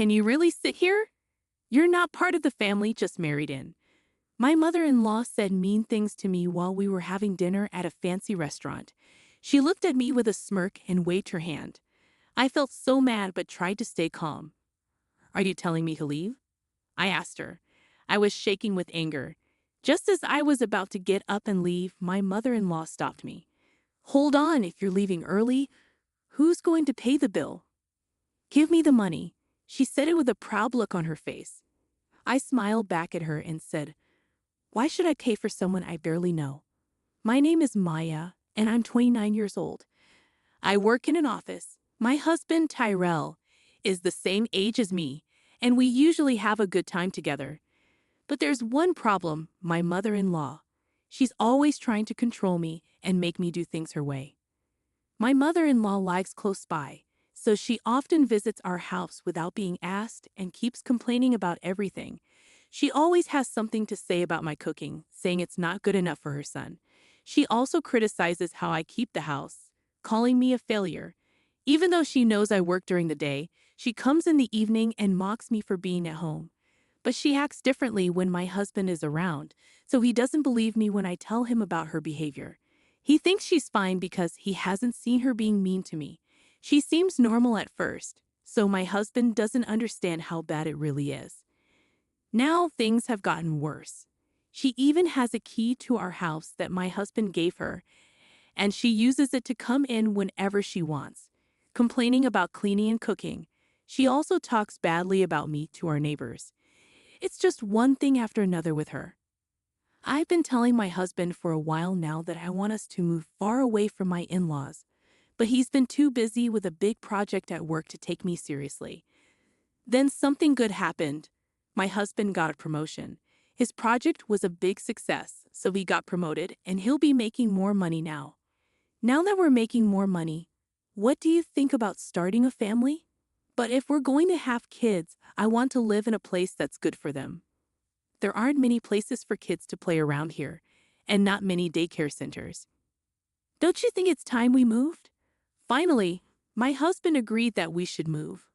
Can you really sit here? You're not part of the family, just married in. My mother-in-law said mean things to me while we were having dinner at a fancy restaurant. She looked at me with a smirk and waved her hand. I felt so mad but tried to stay calm. Are you telling me to leave? I asked her. I was shaking with anger. Just as I was about to get up and leave, my mother-in-law stopped me. Hold on, if you're leaving early, who's going to pay the bill? Give me the money. She said it with a proud look on her face. I smiled back at her and said, why should I pay for someone I barely know? My name is Maya, and I'm 29 years old. I work in an office. My husband, Tyrell, is the same age as me, and we usually have a good time together. But there's one problem, my mother-in-law. She's always trying to control me and make me do things her way. My mother-in-law lives close by, so she often visits our house without being asked and keeps complaining about everything. She always has something to say about my cooking, saying it's not good enough for her son. She also criticizes how I keep the house, calling me a failure. Even though she knows I work during the day, she comes in the evening and mocks me for being at home. But she acts differently when my husband is around, so he doesn't believe me when I tell him about her behavior. He thinks she's fine because he hasn't seen her being mean to me. She seems normal at first, so my husband doesn't understand how bad it really is. Now things have gotten worse. She even has a key to our house that my husband gave her, and she uses it to come in whenever she wants, complaining about cleaning and cooking. She also talks badly about me to our neighbors. It's just one thing after another with her. I've been telling my husband for a while now that I want us to move far away from my in-laws, but he's been too busy with a big project at work to take me seriously. Then something good happened. My husband got a promotion. His project was a big success, so he got promoted and he'll be making more money now. Now that we're making more money, what do you think about starting a family? But if we're going to have kids, I want to live in a place that's good for them. There aren't many places for kids to play around here, and not many daycare centers. Don't you think it's time we moved? Finally, my husband agreed that we should move.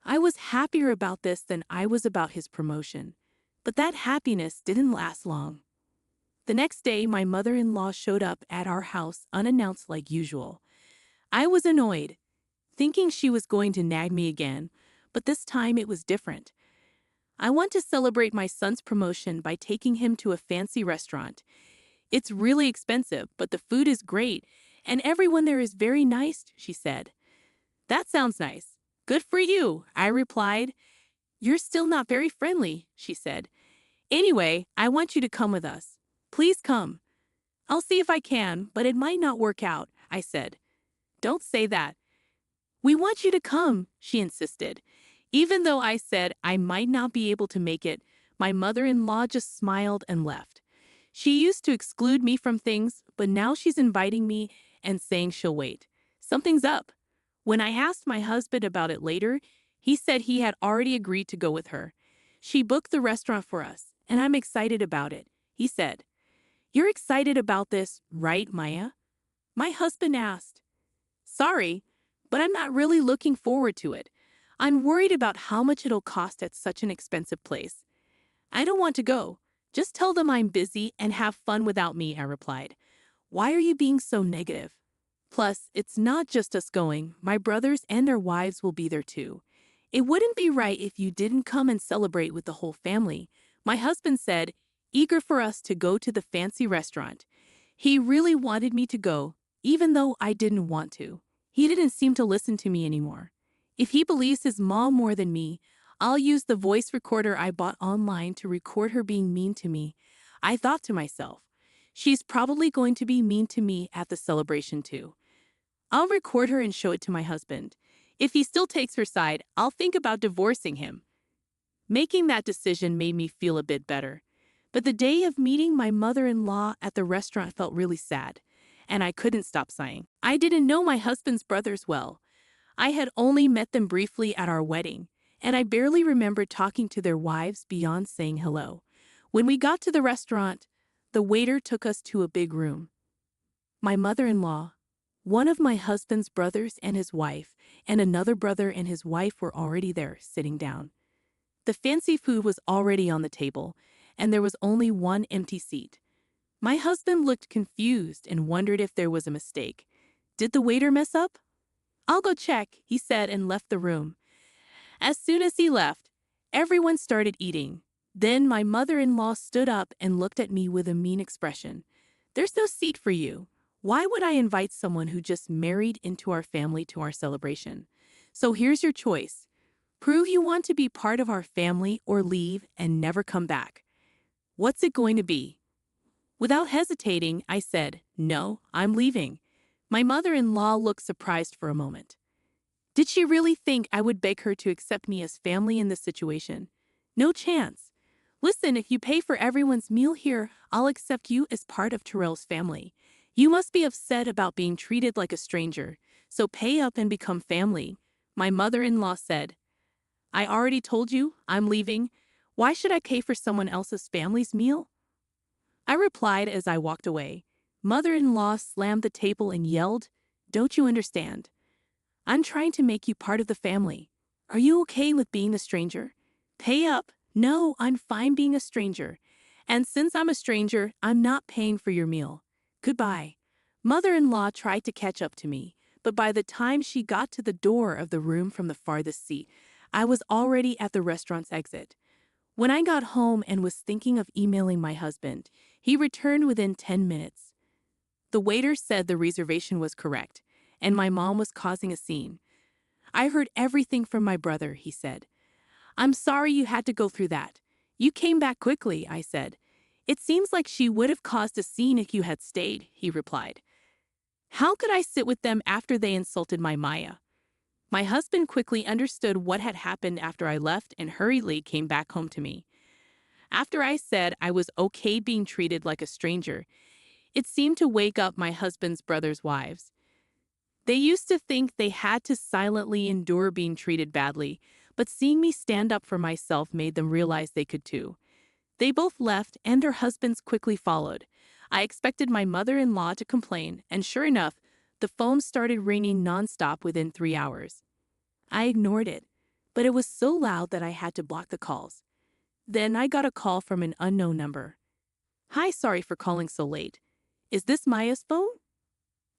I was happier about this than I was about his promotion, but that happiness didn't last long. The next day, my mother-in-law showed up at our house unannounced like usual. I was annoyed, thinking she was going to nag me again, but this time it was different. I want to celebrate my son's promotion by taking him to a fancy restaurant. It's really expensive, but the food is great, and everyone there is very nice, she said. That sounds nice. Good for you, I replied. You're still not very friendly, she said. Anyway, I want you to come with us. Please come. I'll see if I can, but it might not work out, I said. Don't say that. We want you to come, she insisted. Even though I said I might not be able to make it, my mother-in-law just smiled and left. She used to exclude me from things, but now she's inviting me and saying she'll wait. Something's up. When I asked my husband about it later, he said he had already agreed to go with her. She booked the restaurant for us, and I'm excited about it, he said. You're excited about this, right, Maya? My husband asked. Sorry, but I'm not really looking forward to it. I'm worried about how much it'll cost at such an expensive place. I don't want to go. Just tell them I'm busy and have fun without me, I replied. Why are you being so negative? Plus, it's not just us going. My brothers and their wives will be there too. It wouldn't be right if you didn't come and celebrate with the whole family, my husband said, eager for us to go to the fancy restaurant. He really wanted me to go, even though I didn't want to. He didn't seem to listen to me anymore. If he believes his mom more than me, I'll use the voice recorder I bought online to record her being mean to me. I thought to myself, she's probably going to be mean to me at the celebration too. I'll record her and show it to my husband. If he still takes her side, I'll think about divorcing him. Making that decision made me feel a bit better. But the day of meeting my mother-in-law at the restaurant felt really sad, and I couldn't stop sighing. I didn't know my husband's brothers well. I had only met them briefly at our wedding, and I barely remembered talking to their wives beyond saying hello. When we got to the restaurant, the waiter took us to a big room. My mother-in-law, one of my husband's brothers and his wife, and another brother and his wife were already there, sitting down. The fancy food was already on the table, and there was only one empty seat. My husband looked confused and wondered if there was a mistake. Did the waiter mess up? "I'll go check," he said and left the room. As soon as he left, everyone started eating. Then my mother-in-law stood up and looked at me with a mean expression. "There's no seat for you. Why would I invite someone who just married into our family to our celebration? So here's your choice. Prove you want to be part of our family or leave and never come back. What's it going to be?" Without hesitating, I said, "No, I'm leaving." My mother-in-law looked surprised for a moment. Did she really think I would beg her to accept me as family in this situation? No chance. "Listen, if you pay for everyone's meal here, I'll accept you as part of Terrell's family. You must be upset about being treated like a stranger, so pay up and become family," my mother-in-law said. "I already told you, I'm leaving. Why should I pay for someone else's family's meal?" I replied as I walked away. Mother-in-law slammed the table and yelled, "Don't you understand? I'm trying to make you part of the family. Are you okay with being a stranger? Pay up." "No, I'm fine being a stranger. And since I'm a stranger, I'm not paying for your meal. Goodbye." Mother-in-law tried to catch up to me, but by the time she got to the door of the room from the farthest seat, I was already at the restaurant's exit. When I got home and was thinking of emailing my husband, he returned within 10 minutes. The waiter said the reservation was correct, and my mom was causing a scene. "I heard everything from my brother," he said. "I'm sorry you had to go through that. You came back quickly," I said. "It seems like she would have caused a scene if you had stayed," he replied. "How could I sit with them after they insulted my Maya?" My husband quickly understood what had happened after I left and hurriedly came back home to me. After I said I was okay being treated like a stranger, it seemed to wake up my husband's brother's wives. They used to think they had to silently endure being treated badly, but seeing me stand up for myself made them realize they could too. They both left and their husbands quickly followed. I expected my mother-in-law to complain, and sure enough, the phone started ringing nonstop within 3 hours. I ignored it, but it was so loud that I had to block the calls. Then I got a call from an unknown number. "Hi, sorry for calling so late. Is this Maya's phone?"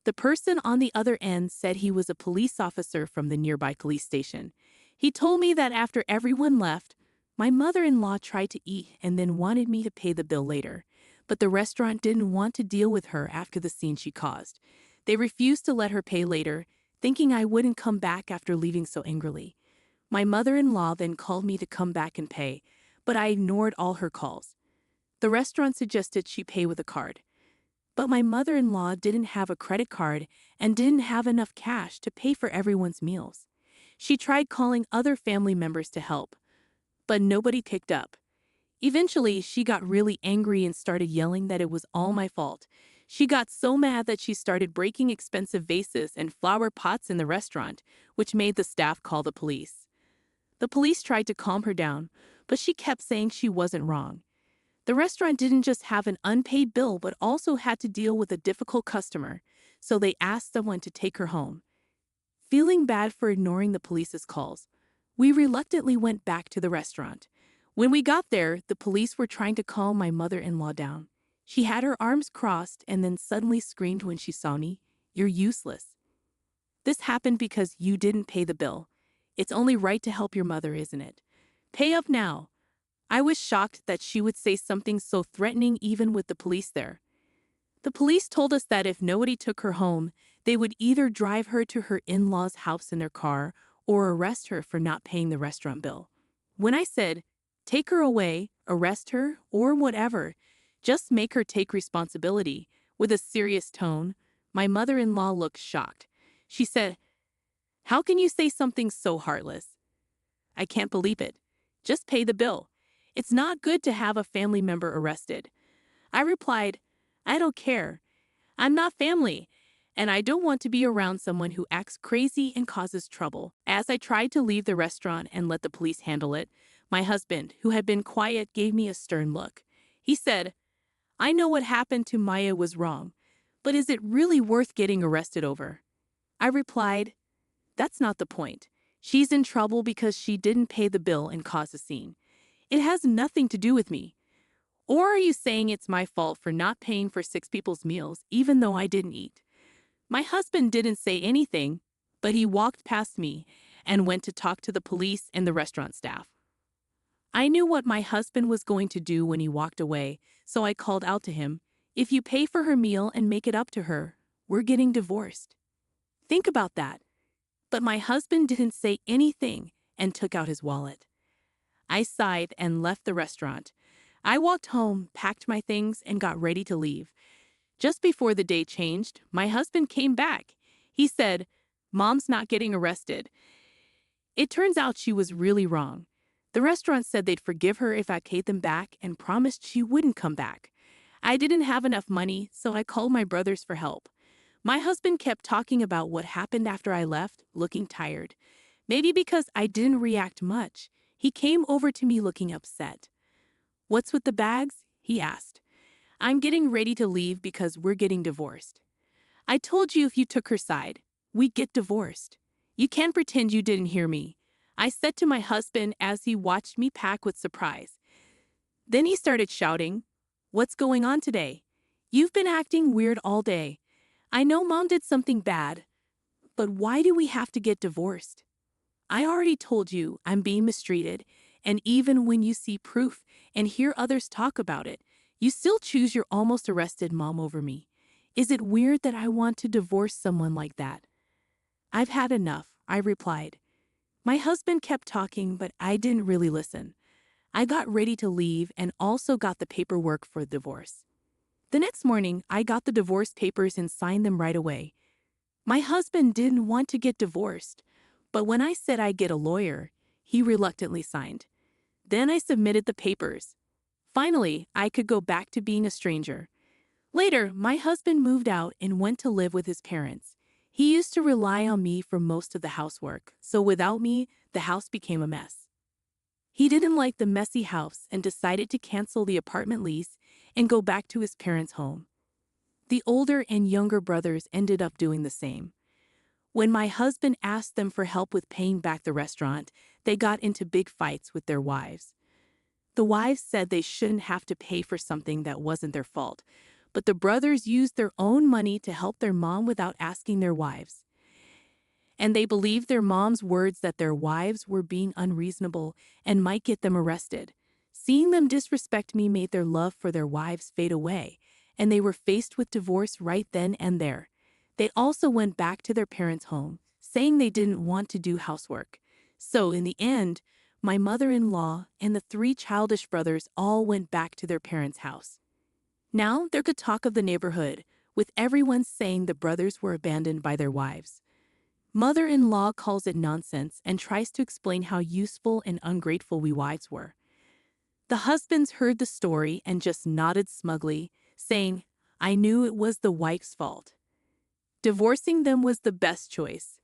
The person on the other end said he was a police officer from the nearby police station. He told me that after everyone left, my mother-in-law tried to eat and then wanted me to pay the bill later, but the restaurant didn't want to deal with her after the scene she caused. They refused to let her pay later, thinking I wouldn't come back after leaving so angrily. My mother-in-law then called me to come back and pay, but I ignored all her calls. The restaurant suggested she pay with a card. But my mother-in-law didn't have a credit card and didn't have enough cash to pay for everyone's meals. She tried calling other family members to help, but nobody picked up. Eventually, she got really angry and started yelling that it was all my fault. She got so mad that she started breaking expensive vases and flower pots in the restaurant, which made the staff call the police. The police tried to calm her down, but she kept saying she wasn't wrong. The restaurant didn't just have an unpaid bill but also had to deal with a difficult customer, so they asked someone to take her home. Feeling bad for ignoring the police's calls, we reluctantly went back to the restaurant. When we got there, the police were trying to calm my mother-in-law down. She had her arms crossed and then suddenly screamed when she saw me, "You're useless. This happened because you didn't pay the bill. It's only right to help your mother, isn't it? Pay up now." I was shocked that she would say something so threatening even with the police there. The police told us that if nobody took her home, they would either drive her to her in-laws' house in their car or arrest her for not paying the restaurant bill. When I said, "Take her away, arrest her, or whatever, just make her take responsibility," with a serious tone, my mother-in-law looked shocked. She said, "How can you say something so heartless? I can't believe it. Just pay the bill. It's not good to have a family member arrested." I replied, "I don't care. I'm not family, and I don't want to be around someone who acts crazy and causes trouble." As I tried to leave the restaurant and let the police handle it, my husband, who had been quiet, gave me a stern look. He said, "I know what happened to Maya was wrong, but is it really worth getting arrested over?" I replied, That's not the point. She's in trouble because she didn't pay the bill and caused a scene. It has nothing to do with me. Or are you saying it's my fault for not paying for 6 people's meals even though I didn't eat? My husband didn't say anything, but he walked past me and went to talk to the police and the restaurant staff. I knew what my husband was going to do when he walked away, so I called out to him, "If you pay for her meal and make it up to her, we're getting divorced." Think about that. But my husband didn't say anything and took out his wallet. I sighed and left the restaurant. I walked home, packed my things, and got ready to leave. Just before the day changed, my husband came back. He said, "Mom's not getting arrested." It turns out she was really wrong. The restaurant said they'd forgive her if I paid them back and promised she wouldn't come back. I didn't have enough money, so I called my brothers for help. My husband kept talking about what happened after I left, looking tired. Maybe because I didn't react much, he came over to me looking upset. "What's with the bags?" he asked. "I'm getting ready to leave because we're getting divorced." "I told you if you took her side, we'd get divorced. You can't pretend you didn't hear me," I said to my husband as he watched me pack with surprise. Then he started shouting, "What's going on today? You've been acting weird all day. I know Mom did something bad, but why do we have to get divorced? I already told you I'm being mistreated, and even when you see proof and hear others talk about it, you still choose your almost arrested mom over me. Is it weird that I want to divorce someone like that?" "I've had enough," I replied. My husband kept talking, but I didn't really listen. I got ready to leave and also got the paperwork for the divorce. The next morning, I got the divorce papers and signed them right away. My husband didn't want to get divorced, but when I said I'd get a lawyer, he reluctantly signed. Then I submitted the papers. Finally, I could go back to being a stranger. Later, my husband moved out and went to live with his parents. He used to rely on me for most of the housework, so without me, the house became a mess. He didn't like the messy house and decided to cancel the apartment lease and go back to his parents' home. The older and younger brothers ended up doing the same. When my husband asked them for help with paying back the restaurant, they got into big fights with their wives. The wives said they shouldn't have to pay for something that wasn't their fault, but the brothers used their own money to help their mom without asking their wives. And they believed their mom's words that their wives were being unreasonable and might get them arrested. Seeing them disrespect me made their love for their wives fade away, and they were faced with divorce right then and there. They also went back to their parents' home, saying they didn't want to do housework. So in the end, my mother-in-law and the 3 childish brothers all went back to their parents' house. Now there could talk of the neighborhood, with everyone saying the brothers were abandoned by their wives. Mother-in-law calls it nonsense and tries to explain how useful and ungrateful we wives were. The husbands heard the story and just nodded smugly, saying, "I knew it was the wife's fault." Divorcing them was the best choice.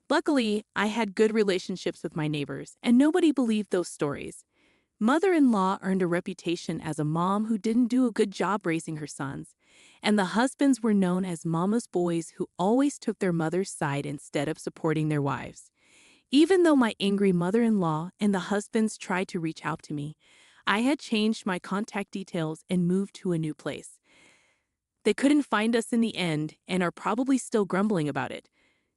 Luckily, I had good relationships with my neighbors, and nobody believed those stories. Mother-in-law earned a reputation as a mom who didn't do a good job raising her sons, and the husbands were known as mama's boys who always took their mother's side instead of supporting their wives. Even though my angry mother-in-law and the husbands tried to reach out to me, I had changed my contact details and moved to a new place. They couldn't find us in the end and are probably still grumbling about it.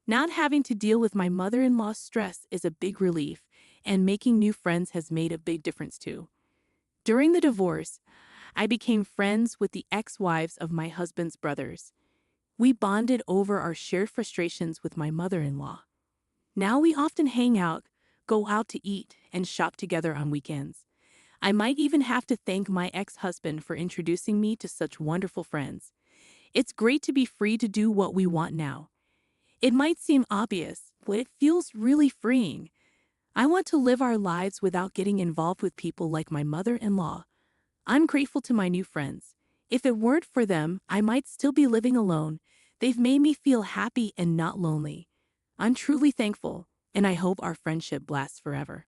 Not having to deal with my mother-in-law's stress is a big relief, and making new friends has made a big difference too. During the divorce, I became friends with the ex-wives of my husband's brothers. We bonded over our shared frustrations with my mother-in-law. Now we often hang out, go out to eat, and shop together on weekends. I might even have to thank my ex-husband for introducing me to such wonderful friends. It's great to be free to do what we want now. It might seem obvious, but it feels really freeing. I want to live our lives without getting involved with people like my mother-in-law. I'm grateful to my new friends. If it weren't for them, I might still be living alone. They've made me feel happy and not lonely. I'm truly thankful, and I hope our friendship lasts forever.